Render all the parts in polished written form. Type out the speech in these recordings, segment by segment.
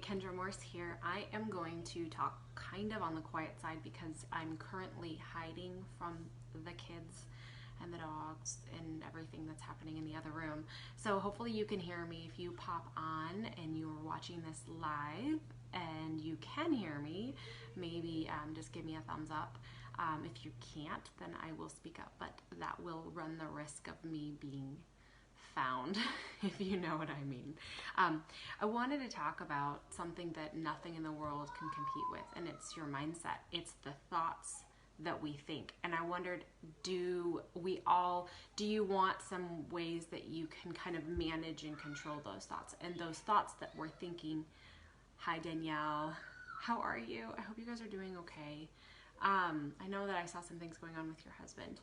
Kendra Morse here. I am going to talk kind of on the quiet side because I'm currently hiding from the kids and the dogs and everything that's happening in the other room. So hopefully you can hear me. If you pop on and you're watching this live and you can hear me, maybe just give me a thumbs up. If you can't, then I will speak up, but that will run the risk of me being found, if you know what I mean. I wanted to talk about something that nothing in the world can compete with, and it's your mindset. It's the thoughts that we think. And I wondered, do you want some ways that you can kind of manage and control those thoughts? And those thoughts that we're thinking, hi Danielle, how are you? I hope you guys are doing okay. I know that I saw some things going on with your husband.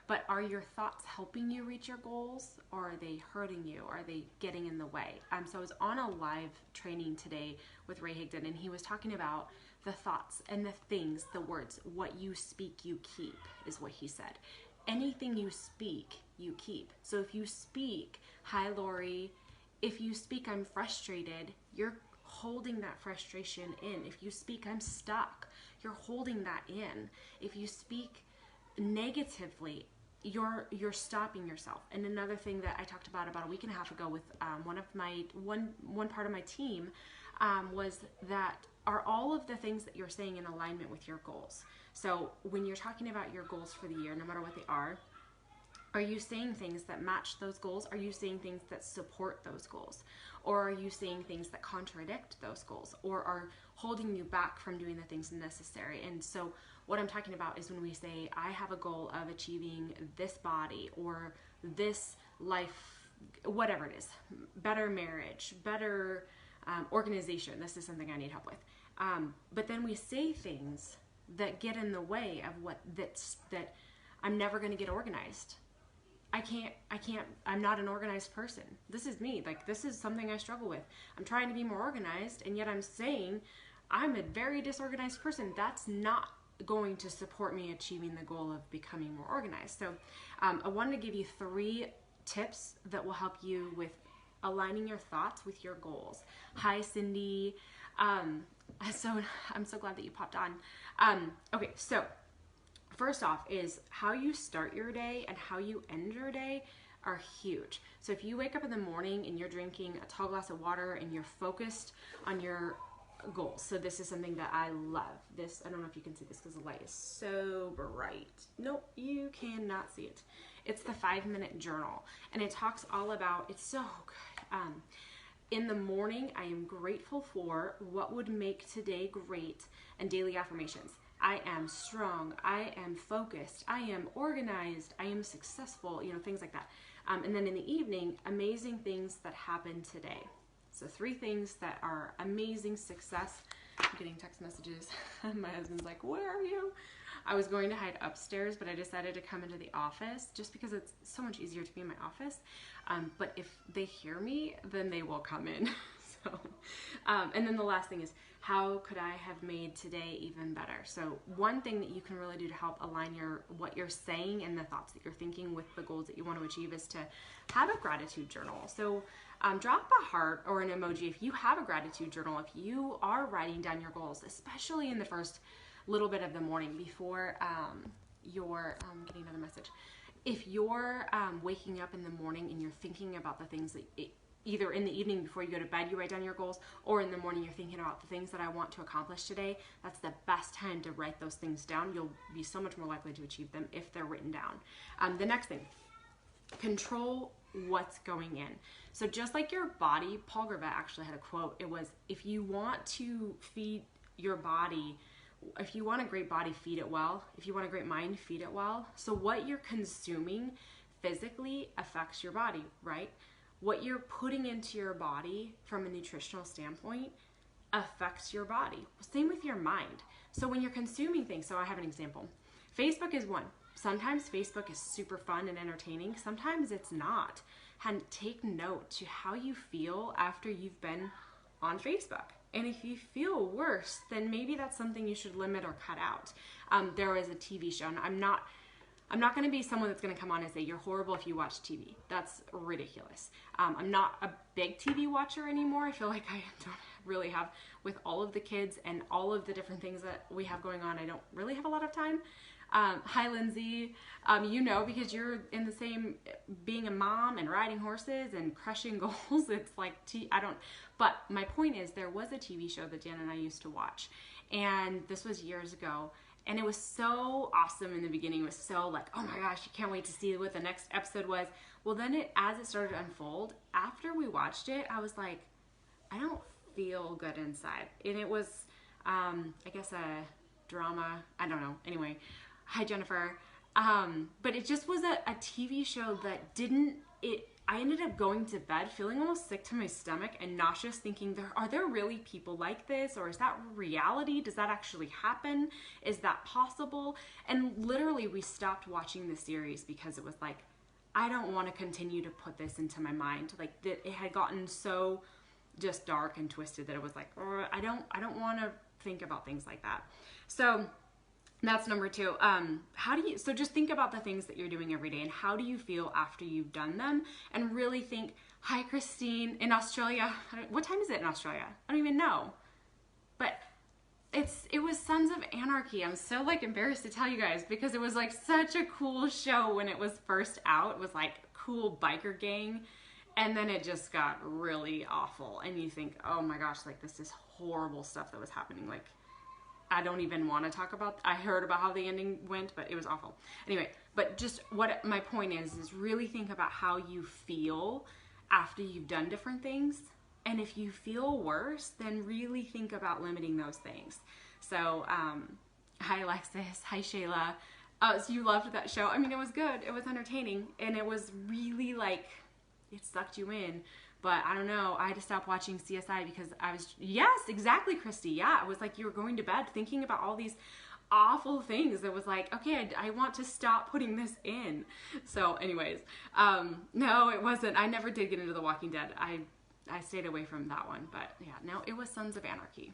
But are your thoughts helping you reach your goals, or are they hurting you? Are they getting in the way? So I was on a live training today with Ray Higdon, and he was talking about the thoughts and the things, the words. What you speak, you keep, is what he said. Anything you speak, you keep. So if you speak, hi Lori, if you speak, I'm frustrated, you're holding that frustration in. If you speak, I'm stuck, you're holding that in. If you speak negatively, you're stopping yourself. And another thing that I talked about a week and a half ago with one part of my team was that, are all of the things that you're saying in alignment with your goals? So when you're talking about your goals for the year, no matter what they are you saying things that match those goals? Are you saying things that support those goals? Or are you saying things that contradict those goals, or are holding you back from doing the things necessary? And so what I'm talking about is when we say, I have a goal of achieving this body or this life, whatever it is, better marriage, better organization. This is something I need help with. But then we say things that get in the way of that I'm never going to get organized. I'm not an organized person. This is me. Like, this is something I struggle with. I'm trying to be more organized, and yet I'm saying I'm a very disorganized person. That's not going to support me achieving the goal of becoming more organized. So I wanted to give you 3 tips that will help you with aligning your thoughts with your goals. Hi, Cindy. I'm so glad that you popped on. Okay, so first off is how you start your day and how you end your day are huge. So if you wake up in the morning and you're drinking a tall glass of water and you're focused on your goals. So this is something that I love. This, I don't know if you can see this because the light is so bright. Nope, you cannot see it. It's the 5-minute journal, and it talks all about, it's so good. In the morning, I am grateful for what would make today great, and daily affirmations. I am strong, I am focused, I am organized, I am successful, things like that. And then in the evening, amazing things that happened today. So 3 things that are amazing success. I'm getting text messages. My husband's like, where are you? I was going to hide upstairs, but I decided to come into the office just because it's so much easier to be in my office. But if they hear me, then they will come in. And then the last thing is, how could I have made today even better? So one thing that you can really do to help align what you're saying and the thoughts that you're thinking with the goals that you want to achieve is to have a gratitude journal. So drop a heart or an emoji if you have a gratitude journal, if you are writing down your goals, especially in the first little bit of the morning before getting another message. If you're waking up in the morning and you're thinking about the things that either in the evening before you go to bed, you write down your goals, or in the morning you're thinking about the things that I want to accomplish today, that's the best time to write those things down. You'll be so much more likely to achieve them if they're written down. The next thing, control what's going in. So just like your body, Paul Gravett actually had a quote. It was, if you want to feed your body, if you want a great body, feed it well. If you want a great mind, feed it well. So what you're consuming physically affects your body, right? What you're putting into your body from a nutritional standpoint affects your body. Same with your mind. So when you're consuming things, so I have an example. Facebook is one. Sometimes Facebook is super fun and entertaining. Sometimes it's not. And take note to how you feel after you've been on Facebook. And if you feel worse, then maybe that's something you should limit or cut out. There was a TV show, and I'm not going to be someone that's going to come on and say you're horrible if you watch TV. That's ridiculous. I'm not a big TV watcher anymore. I feel like I don't really have, with all of the kids and all of the different things that we have going on, I don't really have a lot of time. Hi, Lindsay. You know, because you're in the same, being a mom and riding horses and crushing goals. It's like, but my point is, there was a TV show that Dan and I used to watch, and this was years ago. And it was so awesome in the beginning. It was so like, oh my gosh, you can't wait to see what the next episode was. Well, then as it started to unfold, after we watched it, I was like, I don't feel good inside. And it was, I guess a drama. I don't know. Anyway, hi, Jennifer. But it just was a TV show that I ended up going to bed feeling almost sick to my stomach and nauseous, thinking, are there really people like this? Or is that reality? Does that actually happen? Is that possible? And literally we stopped watching the series because it was like, I don't want to continue to put this into my mind. Like it had gotten so just dark and twisted that it was like, I don't want to think about things like that. So that's number 2. So just think about the things that you're doing every day and how do you feel after you've done them, and really think, hi, Christine in Australia. What time is it in Australia? I don't even know, but it was Sons of Anarchy. I'm so like embarrassed to tell you guys because it was like such a cool show when it was first out. It was like cool biker gang, and then it just got really awful and you think, oh my gosh, like this is horrible stuff that was happening. Like, I don't even want to talk about, I heard about how the ending went, but it was awful. Anyway, but just what my point is really think about how you feel after you've done different things. And if you feel worse, then really think about limiting those things. So, hi, Alexis. Hi, Shayla. So you loved that show. I mean, it was good. It was entertaining. And it was really like, it sucked you in. But I don't know, I had to stop watching CSI because yes, exactly, Christy. Yeah, it was like you were going to bed thinking about all these awful things. It was like, okay, I want to stop putting this in. So anyways, no, it wasn't. I never did get into The Walking Dead. I stayed away from that one. But yeah, no, it was Sons of Anarchy.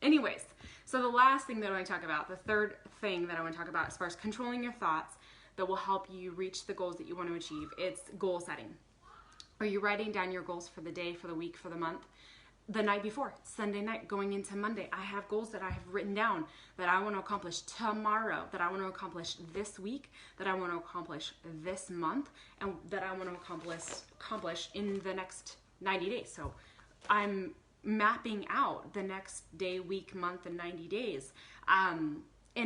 Anyways, so the last thing that I want to talk about, the third thing that I want to talk about as far as controlling your thoughts that will help you reach the goals that you want to achieve, it's goal setting. Are you writing down your goals for the day, for the week, for the month? The night before, Sunday night, going into Monday, I have goals that I have written down that I want to accomplish tomorrow, that I want to accomplish this week, that I want to accomplish this month, and that I want to accomplish in the next 90 days. So I'm mapping out the next day, week, month, and 90 days, and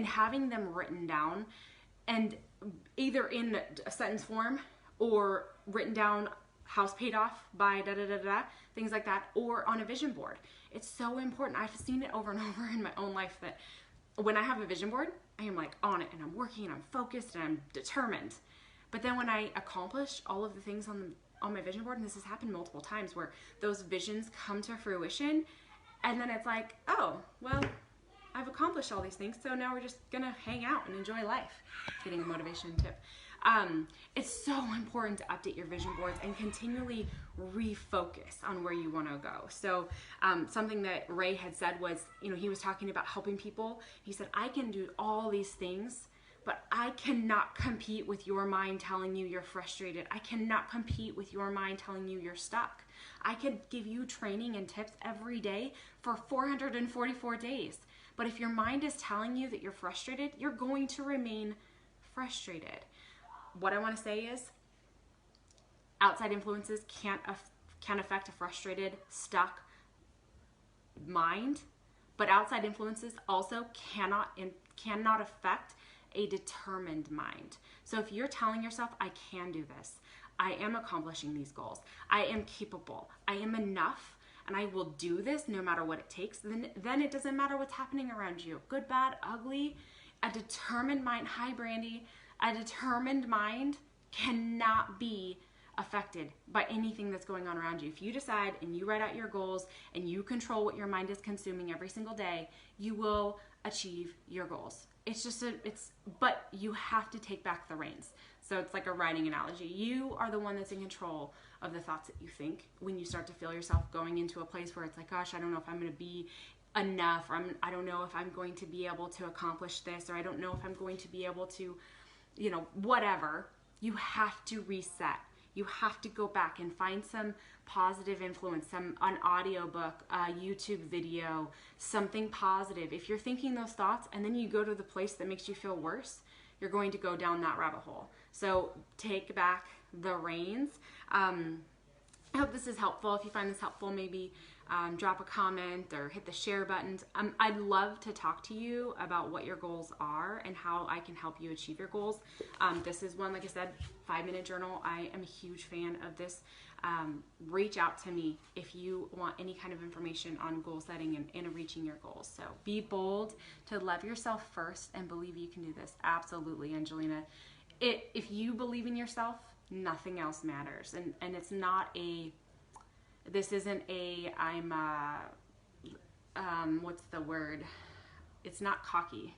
having them written down, and either in a sentence form or written down, house paid off by da-da-da-da, things like that, or on a vision board. It's so important. I've seen it over and over in my own life that when I have a vision board, I am like on it and I'm working and I'm focused and I'm determined. But then when I accomplish all of the things on my vision board, and this has happened multiple times where those visions come to fruition, and then it's like, oh, well, I've accomplished all these things, so now we're just gonna hang out and enjoy life. Getting a motivation tip. It's so important to update your vision boards and continually refocus on where you want to go. So something that Ray had said was, he was talking about helping people. He said, I can do all these things, but I cannot compete with your mind telling you you're frustrated. I cannot compete with your mind telling you you're stuck. I could give you training and tips every day for 444 days. But if your mind is telling you that you're frustrated, you're going to remain frustrated. What I want to say is outside influences can affect a frustrated, stuck mind, but outside influences also cannot affect a determined mind. So if you're telling yourself, I can do this, I am accomplishing these goals, I am capable, I am enough, and I will do this no matter what it takes, then it doesn't matter what's happening around you. Good, bad, ugly. A determined mind, hi Brandy, a determined mind cannot be affected by anything that's going on around you. If you decide and you write out your goals and you control what your mind is consuming every single day, you will achieve your goals. But you have to take back the reins. So it's like a riding analogy. You are the one that's in control of the thoughts that you think. When you start to feel yourself going into a place where it's like, gosh, I don't know if I'm going to be enough, or I don't know if I'm going to be able to accomplish this, or I don't know if I'm going to be able to whatever, you have to reset. You have to go back and find some positive influence, an audiobook, a YouTube video, something positive. If you're thinking those thoughts and then you go to the place that makes you feel worse, you're going to go down that rabbit hole. So take back the reins. I hope this is helpful. If you find this helpful, maybe drop a comment or hit the share buttons. I'd love to talk to you about what your goals are and how I can help you achieve your goals. This is one, like I said, 5-minute journal. I am a huge fan of this. Reach out to me if you want any kind of information on goal setting and reaching your goals. So be bold to love yourself first and believe you can do this. Absolutely, Angelina. If you believe in yourself, nothing else matters. And it's not this isn't what's the word? It's not cocky.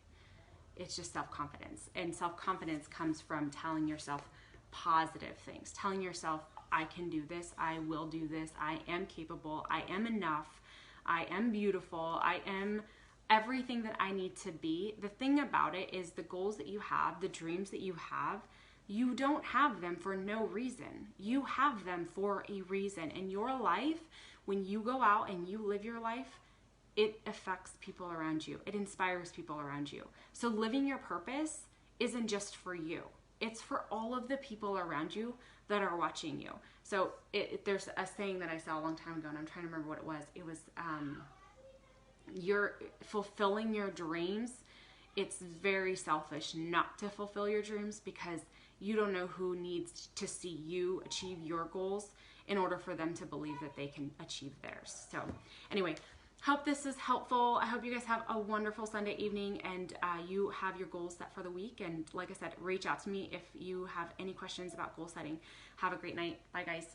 It's just self-confidence. And self-confidence comes from telling yourself positive things. Telling yourself, I can do this. I will do this. I am capable. I am enough. I am beautiful. I am everything that I need to be. The thing about it is the goals that you have, the dreams that you have, you don't have them for no reason. You have them for a reason. And your life, when you go out and you live your life, it affects people around you. It inspires people around you. So living your purpose isn't just for you. It's for all of the people around you that are watching you. So there's a saying that I saw a long time ago, and I'm trying to remember what it was. It was, you're fulfilling your dreams. It's very selfish not to fulfill your dreams because you don't know who needs to see you achieve your goals in order for them to believe that they can achieve theirs. So anyway, hope this is helpful. I hope you guys have a wonderful Sunday evening and you have your goals set for the week. And like I said, reach out to me if you have any questions about goal setting. Have a great night. Bye, guys.